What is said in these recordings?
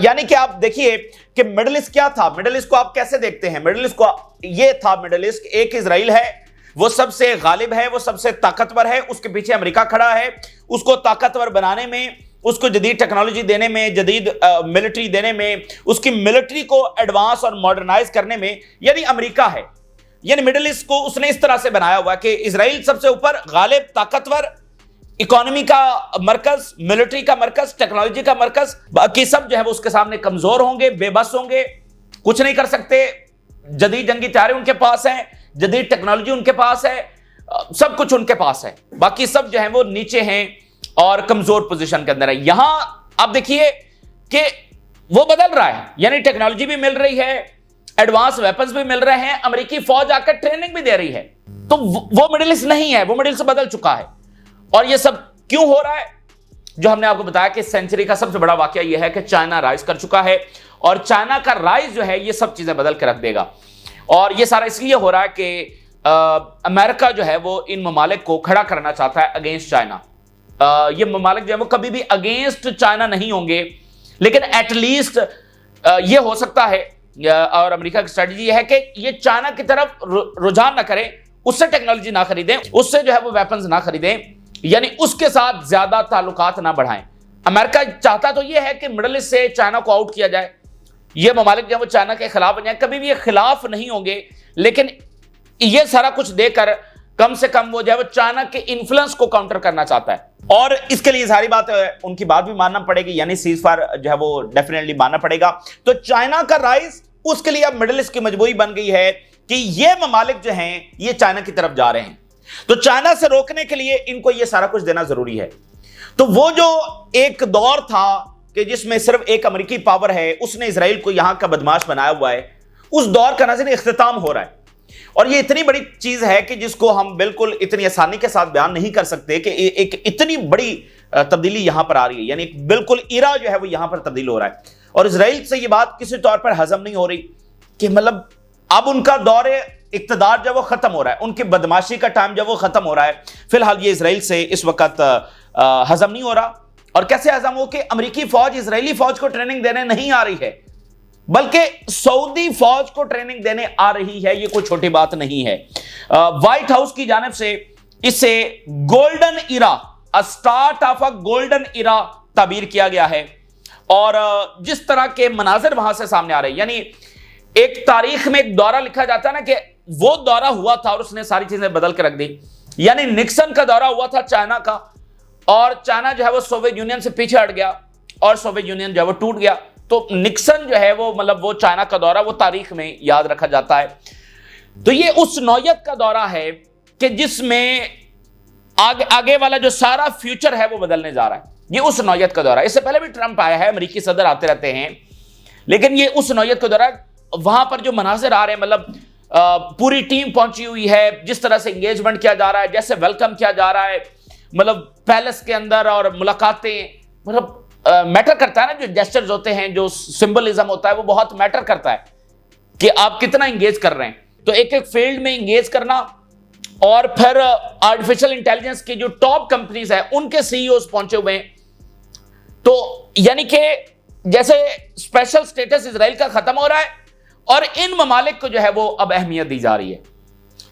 یعنی کہ آپ دیکھیے کہ مڈل ایسٹ کیا تھا، مڈل ایسٹ کو آپ کیسے دیکھتے ہیں؟ مڈل ایسٹ کو یہ تھا، مڈل ایسٹ ایک اسرائیل ہے، وہ سب سے غالب ہے، وہ سب سے طاقتور ہے، اس کے پیچھے امریکہ کھڑا ہے، اس کو طاقتور بنانے میں، اس کو جدید ٹیکنالوجی دینے میں، جدید ملٹری دینے میں، اس کی ملٹری کو ایڈوانس اور ماڈرنائز کرنے میں یعنی امریکہ ہے۔ یعنی مڈل ایسٹ کو اس نے اس طرح سے بنایا ہوا کہ اسرائیل سب سے اوپر، غالب، طاقتور، اکانومی کا مرکز، ملٹری کا مرکز، ٹیکنالوجی کا مرکز، باقی سب جو ہے وہ اس کے سامنے کمزور ہوں گے، بے بس ہوں گے، کچھ نہیں کر سکتے۔ جدید جنگی طیارے ان کے پاس ہیں، جدید ٹیکنالوجی ان کے پاس ہے، سب کچھ ان کے پاس ہے، باقی سب جو ہیں وہ نیچے ہیں اور کمزور پوزیشن کے اندر ہے۔ یہاں آپ دیکھیے کہ وہ بدل رہا ہے، یعنی ٹیکنالوجی بھی مل رہی ہے، ایڈوانس ویپنز بھی مل رہے ہیں، امریکی فوج آ کر ٹریننگ بھی دے رہی ہے۔ تو وہ مڈل ایسٹ نہیں ہے، وہ مڈل ایسٹ بدل چکا ہے۔ اور یہ سب کیوں ہو رہا ہے؟ جو ہم نے آپ کو بتایا کہ سینچری کا سب سے بڑا واقعہ یہ ہے کہ چائنا رائز کر چکا ہے، اور چائنا کا رائز جو ہے یہ سب چیزیں بدل کے رکھ دے گا۔ اور یہ سارا اس لیے ہو رہا ہے کہ امریکہ جو ہے وہ ان ممالک کو کھڑا کرنا چاہتا ہے اگینسٹ چائنا۔ یہ ممالک جو ہے وہ کبھی بھی اگینسٹ چائنا نہیں ہوں گے، لیکن ایٹ لیسٹ یہ ہو سکتا ہے، اور امریکہ کی اسٹریٹجی یہ ہے کہ یہ چائنا کی طرف رجحان نہ کریں، اس سے ٹیکنالوجی نہ خریدیں، اس سے جو ہے وہ ویپنز نہ خریدیں، یعنی اس کے ساتھ زیادہ تعلقات نہ بڑھائیں۔ امریکہ چاہتا تو یہ ہے کہ مڈل ایسٹ سے چائنا کو آؤٹ کیا جائے، یہ ممالک جو ہے وہ چائنا کے خلاف بن جائیں، کبھی بھی یہ خلاف نہیں ہوں گے، لیکن یہ سارا کچھ دے کر کم سے کم وہ جو ہے وہ چائنا کے انفلوئنس کو کاؤنٹر کرنا چاہتا ہے، اور اس کے لیے ساری بات ان کی بات بھی ماننا پڑے گی، یعنی سیز فائر جو ہے وہ ڈیفینیٹلی ماننا پڑے گا۔ تو چائنا کا رائز، اس کے لیے اب مڈل ایسٹ کی مجبوری بن گئی ہے کہ یہ ممالک جو ہیں یہ چائنا کی طرف جا رہے ہیں، تو چائنا سے روکنے کے لیے ان کو یہ سارا کچھ دینا ضروری ہے۔ تو وہ جو ایک دور تھا کہ جس میں صرف ایک امریکی پاور ہے، اس نے اسرائیل کو یہاں کا بدماش بنایا ہوا ہے، اس دور کا ناظرین اختتام ہو رہا ہے۔ اور یہ اتنی بڑی چیز ہے کہ جس کو ہم بالکل اتنی آسانی کے ساتھ بیان نہیں کر سکتے کہ ایک اتنی بڑی تبدیلی یہاں پر آ رہی ہے، یعنی بالکل ایرا جو ہے وہ یہاں پر تبدیل ہو رہا ہے۔ اور اسرائیل سے یہ بات کسی طور پر ہضم نہیں ہو رہی کہ مطلب اب ان کا دور اقتدار جب وہ ختم ہو رہا ہے، ان کی بدماشی کا ٹائم جب وہ ختم ہو رہا ہے، فی الحال یہ اسرائیل سے اس وقت ہضم نہیں ہو رہا۔ اور کیسے ہضم ہو کہ امریکی فوج اسرائیلی فوج کو ٹریننگ دینے نہیں آ رہی ہے، بلکہ سعودی فوج کو ٹریننگ دینے آ رہی ہے، یہ کوئی چھوٹی بات نہیں ہے۔ وائٹ ہاؤس کی جانب سے اسے golden era, start of a golden era تعبیر کیا گیا ہے، اور جس طرح کے مناظر وہاں سے سامنے آ رہے ہیں، یعنی ایک تاریخ میں ایک دورہ لکھا جاتا ہے نا کہ وہ دورہ ہوا تھا اور اس نے ساری چیزیں بدل کے رکھ دی، یعنی نکسن کا دورہ ہوا تھا چائنا کا، اور چائنا جو ہے وہ سوویت یونین سے پیچھے ہٹ گیا اور سوویت یونین جو ہے وہ ٹوٹ گیا۔ تو نکسن جو ہے وہ مطلب وہ چائنا کا دورہ وہ تاریخ میں یاد رکھا جاتا ہے۔ تو یہ اس نوعیت کا دورہ ہے کہ جس میں آگے والا جو سارا فیوچر ہے وہ بدلنے جا رہا ہے، یہ اس نوعیت کا دورہ ہے۔ اس سے پہلے بھی ٹرمپ آیا ہے، امریکی صدر آتے رہتے ہیں، لیکن یہ اس نوعیت کا دورہ ہے۔ وہاں پر جو مناظر آ رہے ہیں، مطلب پوری ٹیم پہنچی ہوئی ہے، جس طرح سے انگیجمنٹ کیا جا رہا ہے، جیسے ویلکم کیا جا رہا ہے، مطلب پیلس کے اندر، اور ملاقاتیں، مطلب میٹر کرتا ہے نا، جو جیسچرز ہوتے ہیں، جو سمبلزم ہوتا ہے، وہ بہت میٹر کرتا ہے کہ آپ کتنا انگیج کر رہے ہیں۔ تو ایک ایک فیلڈ میں انگیج کرنا، اور پھر آرٹیفیشل انٹیلیجنس کی جو ٹاپ کمپنیز ہیں ان کے سی ای اوز پہنچے ہوئے ہیں، تو یعنی کہ جیسے اسپیشل سٹیٹس اسرائیل کا ختم ہو رہا ہے، اور ان ممالک کو جو ہے وہ اب اہمیت دی جا رہی ہے۔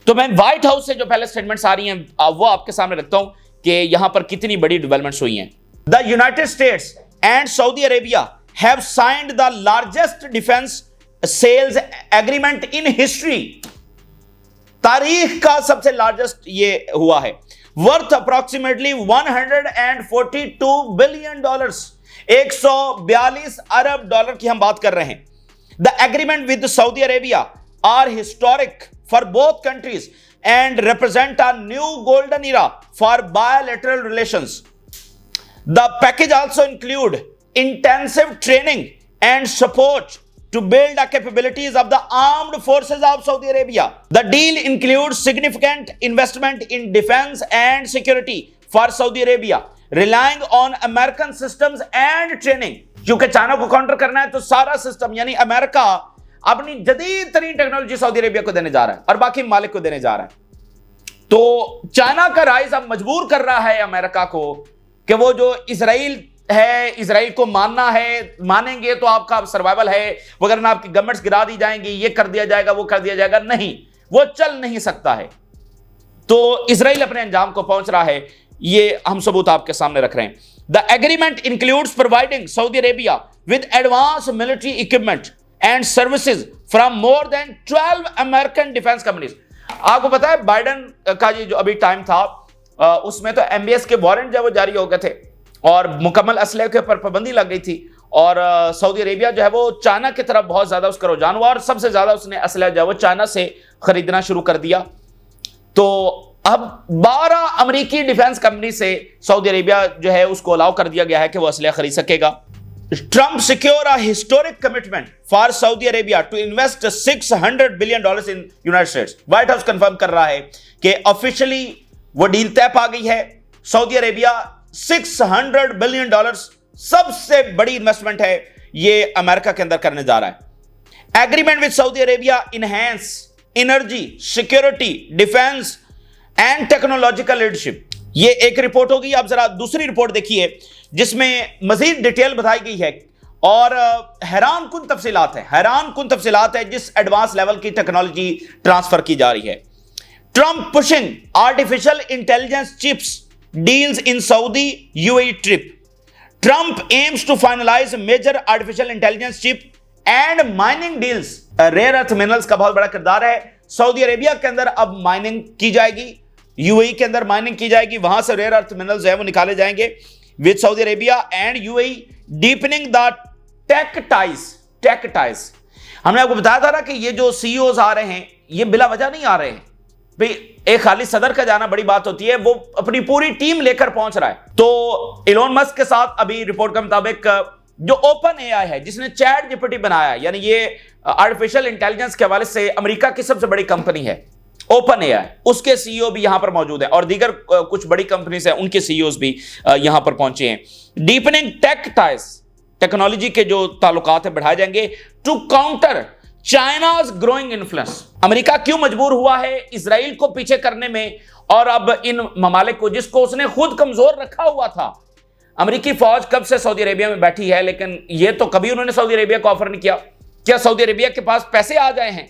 تو میں وائٹ ہاؤس سے جو پہلے سٹیٹمنٹس آ رہی ہیں وہ آپ کے سامنے رکھتا ہوں کہ یہاں پر کتنی بڑی ڈیولپمنٹس ہوئی ہیں۔ The United States and Saudi Arabia have signed the largest defense sales agreement in history. تاریخ کا سب سے لارجسٹ یہ ہوا ہے، worth approximately $142 billion، $142 ارب کی ہم بات کر رہے ہیں۔ The agreement with Saudi Arabia are historic for both countries and represent a new golden era for bilateral relations. The package also include intensive training and support to build the capabilities of the armed forces of Saudi Arabia. The deal includes significant investment in defense and security for Saudi Arabia, relying on American systems and training. کیونکہ China کو counter کرنا ہے تو سارا system, یعنی امریکہ اپنی جدید ترین technology سعودی عربیہ کو دینے جا رہا ہے اور باقی ممالک کو دینے جا رہا ہے۔ تو چائنا کا رائز اب مجبور کر رہا ہے امریکہ کو کہ وہ جو اسرائیل ہے اسرائیل کو ماننا ہے، مانیں گے تو آپ کا سروائیول ہے، وگرنہ آپ کی گورنمنٹس گرا دی جائیں گی، یہ کر دیا جائے گا، وہ کر دیا جائے گا، نہیں، وہ چل نہیں سکتا ہے۔ تو اسرائیل اپنے انجام کو پہنچ رہا ہے، یہ ہم ثبوت آپ کے سامنے رکھ رہے ہیں۔ The agreement includes providing Saudi Arabia with advanced military equipment and services from more than 12 American defense companies۔ آپ کو پتا ہے بائیڈن کا یہ جو ابھی ٹائم تھا اس میں تو MBS کے وارنٹ جو وہ جاری ہو گئے تھے اور مکمل اسلحے کے اوپر پابندی لگ گئی تھی، اور سعودی عربیہ جو ہے وہ چائنا کی طرف بہت زیادہ اس کا رجحان ہوا، اور سب سے زیادہ اس نے اسلحہ جو ہے وہ چائنا سے خریدنا شروع کر دیا۔ تو اب 12 امریکی ڈیفنس کمپنی سے سعودی عربیہ جو ہے اس کو الاؤ کر دیا گیا ہے کہ وہ اسلحہ خرید سکے گا۔ Trump secure a historic commitment for Saudi Arabia to invest $600 billion in United States۔ White house confirm کر رہا ہے کہ آفیشلی وہ ڈیل طے پا گئی ہے، سعودی عربیہ $600 بلین سب سے بڑی انویسٹمنٹ ہے یہ امریکہ کے اندر کرنے جا رہا ہے۔ Agreement with Saudi Arabia enhance energy security defence and technological leadership, یہ ایک رپورٹ ہوگی۔ آپ ذرا دوسری رپورٹ دیکھیے جس میں مزید ڈیٹیل بتائی گئی ہے اور حیران کن تفصیلات ہے جس ایڈوانس لیول کی ٹیکنالوجی ٹرانسفر کی جا رہی ہے۔ Trump pushing artificial intelligence chips deals in Saudi UAE trip. Trump aims to finalize major artificial intelligence chip and mining deals. Rare earth minerals کا بہت بڑا کردار ہے، سعودی عربیہ کے اندر اب مائننگ کی جائے گی، UAE کے اندر مائننگ کی جائے گی، وہاں سے ریئر ارتھ منرلز ہیں وہ نکالے جائیں گے with Saudi Arabia and UAE deepening the tech ties۔ ہم نے آپ کو بتایا تھا نا کہ یہ جو CEOs آ رہے ہیں یہ بلا وجہ نہیں آ رہے ہیں بھئی، ایک خالی صدر کا جانا بڑی بات ہوتی ہے، وہ اپنی پوری ٹیم لے کر پہنچ رہا ہے۔ تو ایلون مسک کے ساتھ ابھی رپورٹ کے مطابق جو اوپن AI ہے جس نے چیٹ GPT بنایا، یعنی یہ آرٹیفیشل انٹیلیجنس کے حوالے سے امریکہ کی سب سے بڑی کمپنی ہے اوپن AI، اس کے CEO بھی یہاں پر موجود ہیں، اور دیگر کچھ بڑی کمپنیز ہیں ان کے CEOs بھی یہاں پر پہنچے ہیں۔ ڈیپننگ ٹیک ٹائز، ٹیکنالوجی کے جو تعلقات ہیں بڑھائے جائیں گے to counter China's growing influence. امریکہ کیوں مجبور ہوا ہے اسرائیل کو پیچھے کرنے میں، اور اب ان ممالک کو جس کو اس نے خود کمزور رکھا ہوا تھا۔ امریکی فوج کب سے سعودی عربیہ میں بیٹھی ہے، لیکن یہ تو کبھی انہوں نے سعودی عربیہ کو آفر نہیں کیا۔ کیا سعودی عربیہ کے پاس پیسے آ جائے ہیں؟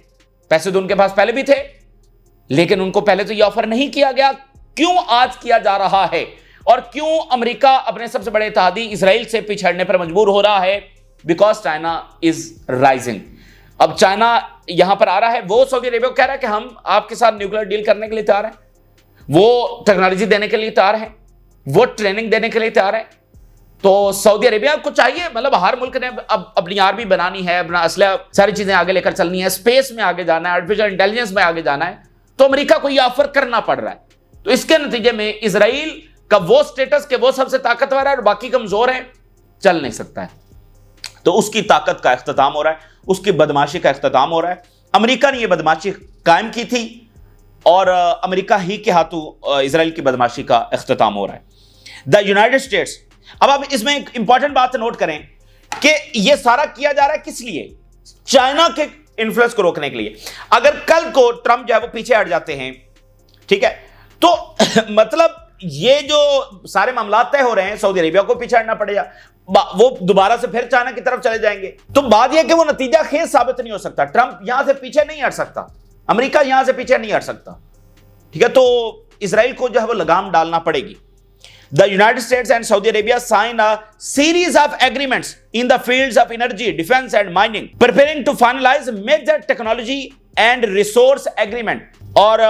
پیسے تو ان کے پاس پہلے بھی تھے، لیکن ان کو پہلے تو یہ آفر نہیں کیا گیا۔ کیوں آج کیا جا رہا ہے، اور کیوں امریکہ اپنے سب سے بڑے اتحادی اسرائیل سے پیچھڑنے پر مجبور ہو رہا ہے؟ Because China is rising. اب چائنا یہاں پر آ رہا ہے، وہ سعودی عربیہ کو کہہ رہا ہے کہ ہم آپ کے ساتھ نیوکلیر ڈیل کرنے کے لیے تیار ہیں، وہ ٹیکنالوجی دینے کے لیے تیار ہیں، وہ ٹریننگ دینے کے لیے تیار ہیں۔ تو سعودی عربیہ کو چاہیے، مطلب ہر ملک نے اب اپنی آرمی بنانی ہے، اپنا اسلحہ ساری چیزیں آگے لے کر چلنی ہے، اسپیس میں آگے جانا ہے، آرٹیفیشل انٹیلیجنس میں آگے جانا ہے، تو امریکہ کو یہ آفر کرنا پڑ رہا ہے۔ تو اس کے نتیجے میں اسرائیل کا وہ سٹیٹس کہ وہ سب سے طاقتور ہے اور باقی کمزور ہیں، چل نہیں سکتا ہے۔ تو اس کی طاقت کا اختتام ہو رہا ہے، اس کی بدماشی کا اختتام ہو رہا ہے۔ امریکہ نے یہ بدماشی قائم کی تھی اور امریکہ ہی کے ہاتھوں اسرائیل کی بدماشی کا اختتام ہو رہا ہے۔ دا یونائٹڈ اسٹیٹس، اب آپ اس میں ایک امپورٹنٹ بات نوٹ کریں کہ یہ سارا کیا جا رہا ہے کس لیے؟ چائنا کے انفلوئنس کو روکنے کے لیے۔ اگر کل کو ٹرمپ جو ہے وہ پیچھے ہٹ جاتے ہیں، ٹھیک ہے، تو مطلب یہ جو سارے معاملات طے ہو رہے ہیں، سعودی عربیہ کو پیچھے ہٹنا پڑے گا، وہ دوبارہ سے پھر چائنا کی طرف چلے جائیں گے، تو بات یہ کہ وہ نتیجہ خیز ثابت نہیں ہو سکتا۔ ٹرمپ یہاں سے پیچھے نہیں ہٹ سکتا، امریکہ یہاں سے پیچھے نہیں ہٹ سکتا، ٹھیک ہے، تو اسرائیل کو جو ہے وہ لگام ڈالنا پڑے گی۔ The United States and Saudi Arabia signed a series of agreements in the fields of energy, defense and mining, preparing to finalize major technology and resource agreement. اور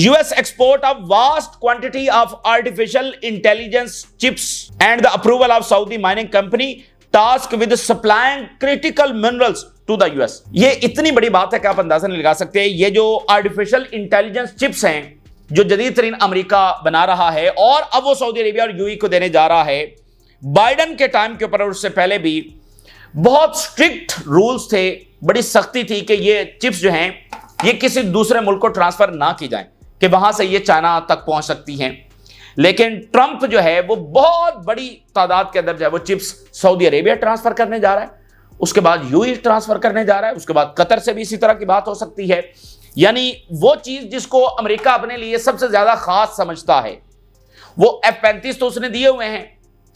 US export of vast quantity of artificial intelligence chips and the approval of Saudi mining company tasked with supplying critical minerals to the US۔ یہ اتنی بڑی بات ہے کہ آپ اندازہ نہیں لگا سکتے۔ یہ جو artificial intelligence chips ہیں جو جدید ترین امریکہ بنا رہا ہے، اور اب وہ سعودی عربیہ اور UAE کو دینے جا رہا ہے، بائیڈن کے ٹائم کے اوپر اور اس سے پہلے بھی بہت سٹرکٹ رولز تھے، بڑی سختی تھی کہ یہ چپس جو ہیں یہ کسی دوسرے ملک کو ٹرانسفر نہ کی جائیں، کہ وہاں سے یہ چائنا تک پہنچ سکتی ہیں۔ لیکن ٹرمپ جو ہے وہ بہت بڑی تعداد کے اندر جو ہے وہ چپس سعودی عربیہ ٹرانسفر کرنے جا رہا ہے، اس کے بعد UAE ٹرانسفر کرنے جا رہا ہے، اس کے بعد قطر سے بھی اسی طرح کی بات ہو سکتی ہے۔ یعنی وہ چیز جس کو امریکہ اپنے لیے سب سے زیادہ خاص سمجھتا ہے، وہ F-35 تو اس نے دیے ہوئے ہیں،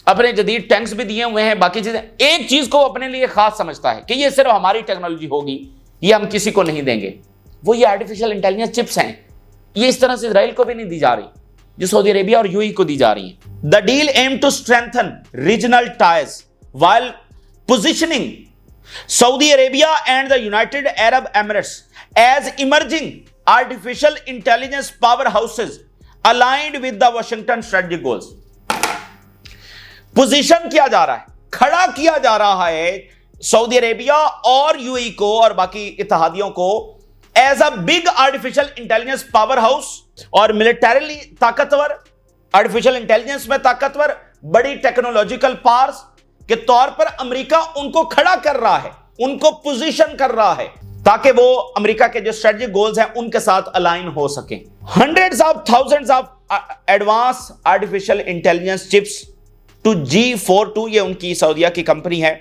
اپنے جدید ٹینکس بھی دیے ہوئے ہیں، باقی چیزیں. ایک چیز کو اپنے لیے خاص سمجھتا ہے کہ یہ صرف ہماری ٹیکنالوجی ہوگی، یہ ہم کسی کو نہیں دیں گے. وہ یہ آرٹیفیشل انٹیلیجنس چپس ہیں، یہ اس طرح سے اسرائیل کو بھی نہیں دی جا رہی جو سعودی عربیہ اور یو ای کو دی جا رہی ہیں. The deal aimed to strengthen regional ties while positioning Saudi Arabia and the United Arab Emirates as emerging artificial intelligence powerhouses aligned with the Washington strategic goals. Position کیا جا رہا ہے، کھڑا کیا جا رہا ہے سعودی عربیہ اور یو ای کو اور باقی اتحادیوں کو as a big artificial intelligence power house اور ملٹریلی طاقتور، آرٹیفیشل انٹیلیجنس میں طاقتور، بڑی ٹیکنالوجیکل پاورز کے طور پر امریکہ ان کو کھڑا کر رہا ہے، ان کو پوزیشن کر رہا ہے تاکہ وہ امریکہ کے جو اسٹریٹجک گولز ہیں ان کے ساتھ الائن ہو سکیں. Hundreds of thousands of advance artificial intelligence chips to G42، یہ ان کی سعودیہ کی کمپنی ہے،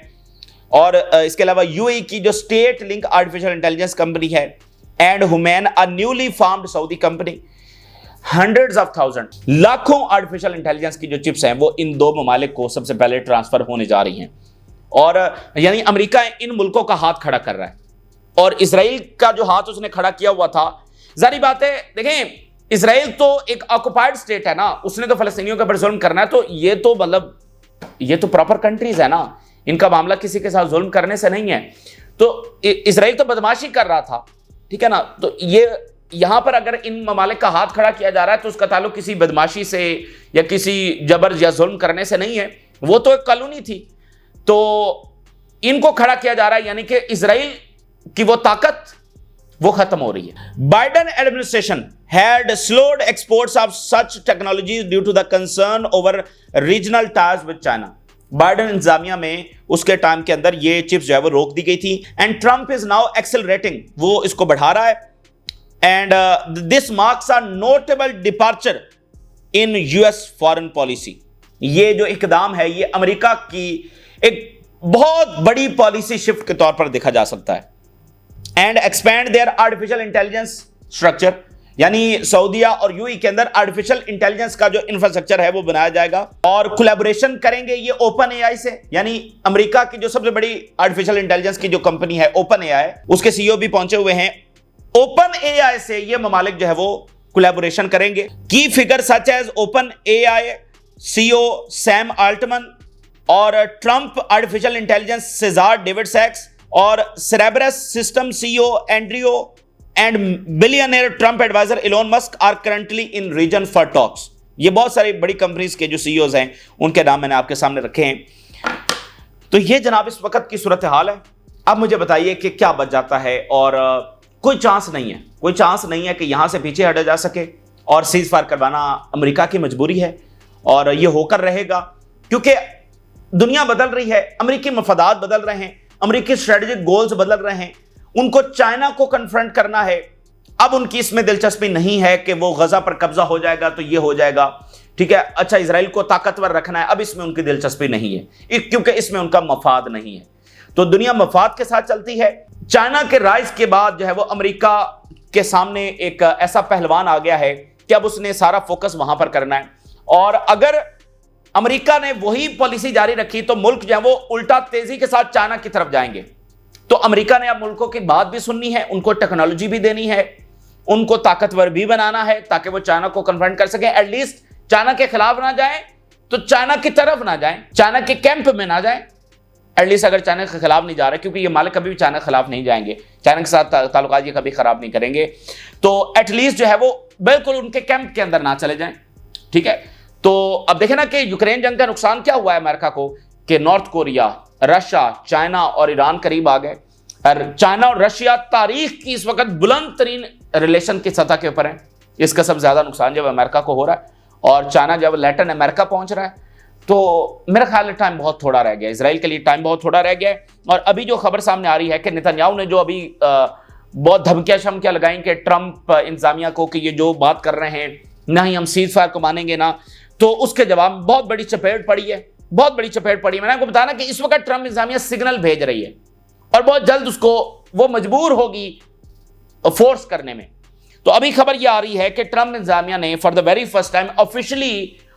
اور اس کے علاوہ یو اے کی جو state link artificial intelligence company ہے، and Humain a newly formed Saudi company. Hundreds of thousand, لاکھوں آرٹیفیشل انٹیلیجنس کی جو چپس ہیں وہ ان دو ممالک کو سب سے پہلے ٹرانسفر ہونے جا رہی ہیں. اور یعنی امریکہ ان ملکوں کا ہاتھ کھڑا کر رہا ہے، اور اسرائیل کا جو ہاتھ اس نے کھڑا کیا ہوا تھا، ظاہری بات ہے دیکھیں اسرائیل تو ایک آکوپائڈ سٹیٹ ہے نا، اس نے تو فلسطینیوں کے اوپر ظلم کرنا ہے، تو یہ تو مطلب یہ تو پراپر کنٹریز ہے نا، ان کا معاملہ کسی کے ساتھ ظلم کرنے سے نہیں ہے. تو اسرائیل تو بدماشی کر رہا تھا، ٹھیک ہے نا، تو یہ یہاں پر اگر ان ممالک کا ہاتھ کھڑا کیا جا رہا ہے تو اس کا تعلق کسی بدماشی سے یا کسی جبر یا ظلم کرنے سے نہیں ہے، وہ تو ایک کالونی تھی، تو ان کو کھڑا کیا جا رہا ہے، یعنی کہ اسرائیل کی وہ طاقت وہ ختم ہو رہی ہے. Biden administration had slowed exports of such technologies due to the concern over regional ties with China. Biden انتظامیہ میں اس کے ٹائم کے اندر یہ چپس جو ہے وہ روک دی گئی تھی، and Trump is now accelerating، وہ اس کو بڑھا رہا ہے. and this marks a notable departure in US foreign policy. یہ جو اقدام ہے یہ امریکہ کی ایک بہت بڑی پالیسی شفٹ کے طور پر دیکھا جا سکتا ہے. and expand their artificial intelligence structure، یعنی سعودیہ اور یو ای کے اندر آرٹیفیشل انٹیلیجنس کا جو انفراسٹرکچر ہے وہ بنایا جائے گا، اور کولیبوریشن کریں گے یہ اوپن اے آئی سے. یعنی امریکہ کی جو سب سے بڑی آرٹیفیشل انٹیلیجنس کی جو کمپنی ہے اوپن اے آئی، اس کے سی او بھی پہنچے ہوئے ہیں. اوپن اے آئی سے یہ ممالک جو ہے وہ کولیبوریشن کریں گے. Key figure such as open A I C O Sam Altman اور Trump artificial intelligence czar David Sacks اور Cerebras systems C O Andrew and billionaire Trump advisor Elon Musk are currently in region for talks. یہ بہت ساری بڑی companies کے جو سی Os ہیں ان کے نام میں نے آپ کے سامنے رکھے ہیں. تو یہ جناب اس وقت کی صورتحال ہے. اب مجھے بتائیے کہ کیا بچ جاتا ہے، اور کوئی چانس نہیں ہے کہ یہاں سے پیچھے ہٹا جا سکے، اور سیز فائر کروانا امریکہ کی مجبوری ہے، اور یہ ہو کر رہے گا کیونکہ دنیا بدل رہی ہے، امریکی مفادات بدل رہے ہیں، امریکی اسٹریٹجک گولز بدل رہے ہیں. ان کو چائنا کو کنفرنٹ کرنا ہے. اب ان کی اس میں دلچسپی نہیں ہے کہ وہ غزہ پر قبضہ ہو جائے گا تو یہ ہو جائے گا، ٹھیک ہے. اچھا اسرائیل کو طاقتور رکھنا ہے، اب اس میں ان کی دلچسپی نہیں ہے کیونکہ اس میں ان کا مفاد نہیں ہے. تو دنیا مفاد کے ساتھ چلتی ہے. چائنا کے رائز کے بعد جو ہے وہ امریکہ کے سامنے ایک ایسا پہلوان آ گیا ہے کہ اب اس نے سارا فوکس وہاں پر کرنا ہے، اور اگر امریکہ نے وہی پالیسی جاری رکھی تو ملک جو ہے وہ الٹا تیزی کے ساتھ چائنا کی طرف جائیں گے. تو امریکہ نے اب ملکوں کی بات بھی سننی ہے، ان کو ٹیکنالوجی بھی دینی ہے، ان کو طاقتور بھی بنانا ہے تاکہ وہ چائنا کو کنفرنٹ کر سکیں. ایٹ لیسٹ چائنا کے خلاف نہ جائیں تو چائنا کی طرف نہ جائیں، چائنا کے کیمپ میں نہ جائیں. ایٹ لیسٹ اگر چائنا کے خلاف نہیں جا رہے، کیونکہ یہ مالک کبھی بھی چائنا کے خلاف نہیں جائیں گے، چائنا کے ساتھ تعلقات یہ کبھی خراب نہیں کریں گے، تو ایٹ لیسٹ جو ہے وہ بالکل ان کے کیمپ کے اندر نہ چلے جائیں، ٹھیک ہے. تو اب دیکھیں نا کہ یوکرین جنگ کا نقصان کیا ہوا ہے امریکہ کو، کہ نارتھ کوریا، رشیا، چائنا اور ایران قریب آ گئے. چائنا اور رشیا تاریخ کی اس وقت بلند ترین ریلیشن کی سطح کے اوپر ہیں. اس کا سب زیادہ نقصان جب امریکہ کو ہو رہا ہے، اور چائنا جب لیٹن امریکہ پہنچ رہا ہے، تو میرا خیال ہے ٹائم بہت تھوڑا رہ گیا، اسرائیل کے لیے ٹائم بہت تھوڑا رہ گیا ہے. اور ابھی جو خبر سامنے آ رہی ہے کہ نتنیاہو نے جو ابھی بہت دھمکیاں شمکیاں لگائیں کہ ٹرمپ انتظامیہ کو کہ یہ جو بات کر رہے ہیں نہ ہی ہم سیز فائر کو مانیں گے، نہ، تو اس کے جواب میں بہت بڑی چپیٹ پڑی ہے، بہت بڑی چپیٹ پڑی ہے. میں نے آپ کو بتانا کہ اس وقت ٹرمپ انتظامیہ سگنل بھیج رہی ہے، اور بہت جلد اس کو وہ مجبور ہوگی فورس کرنے میں. تو ابھی خبر یہ آ رہی ہے کہ ٹرمپ انتظامیہ نے for the very first time officially